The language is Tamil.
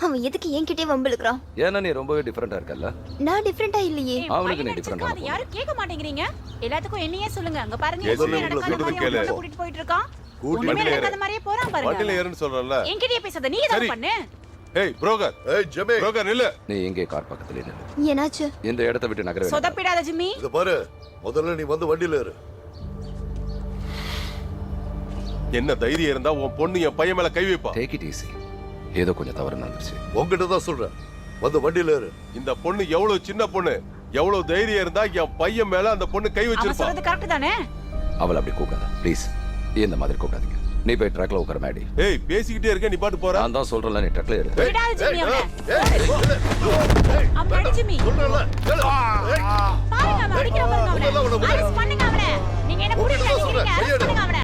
அவன் எதுக்கு என்கிட்டயே வம்பிழுக்கிறான்? ஏன்னா நீ ரொம்பவே டிஃபரெண்டா இருக்கல்ல. நான் டிஃபரெண்டா இல்லையே. அவனுக்கு நீ டிஃபரெண்டா. அது யாரும் கேட்க மாட்டேங்கிறீங்க. எல்லாத்துக்கும் என்னையே சொல்லுங்க. அங்க பாருங்க. கூட்டிட்டு போயிட்டு இருக்கான். கூட்டிட்டு மாதிரியே போறான் பாருங்க. வண்டில ஏறுன்னு சொல்றல. என்கிட்டயே பேசாத. நீ ஏதாவது பண்ணு. ஏய் புரோக்கர். ஏய் ஜெமி. புரோக்கர் நில்லு. நீ எங்கே கார் பக்கத்துல நில்லு. என்னாச்சு? இந்த இடத்தை விட்டு நகர வேண்டாம். சொதப்பிடாத ஜிம்மி. இத பாரு. முதல்ல நீ வந்து வண்டில ஏறு. என்ன தைரியம் இருந்தா உன் பொண்ணு என் பையன் மேல கை வைப்பா. Take it easy. ஏதோ கொஞ்சம் தவறு நடந்துச்சு. உன்கிட்ட தான் சொல்றேன். வந்து வண்டில ஏறு. இந்த பொண்ணு எவ்வளவு சின்ன பொண்ணு. எவ்வளவு தைரியம் இருந்தா என் பையன் மேல அந்த பொண்ணு கை வச்சிருப்பா. அவன் சொல்றது கரெக்ட் தானே? அவளை அப்படி கூப்பிடாத ப்ளீஸ். இந்த மாதிரி கூப்பிடாதீங்க. நீ போய் ட்ரக்ல உட்கார மேடி. ஏய் பேசிக்கிட்டே இருக்க, நீ பாட்டு போற. நான் தான் சொல்றேன்ல, நீ ட்ரக்ல ஏறு. விடாத ஜிம்மி அவனை. அவன் அடி ஜிம்மி. சொல்றல. பாருங்க அவன் அடிக்கிற பாருங்க அவனை. அரெஸ்ட் பண்ணுங்க அவனை. நீங்க என்ன புடிச்சு அடிக்கிறீங்க? அரெஸ்ட் பண்ணுங்க அவனை.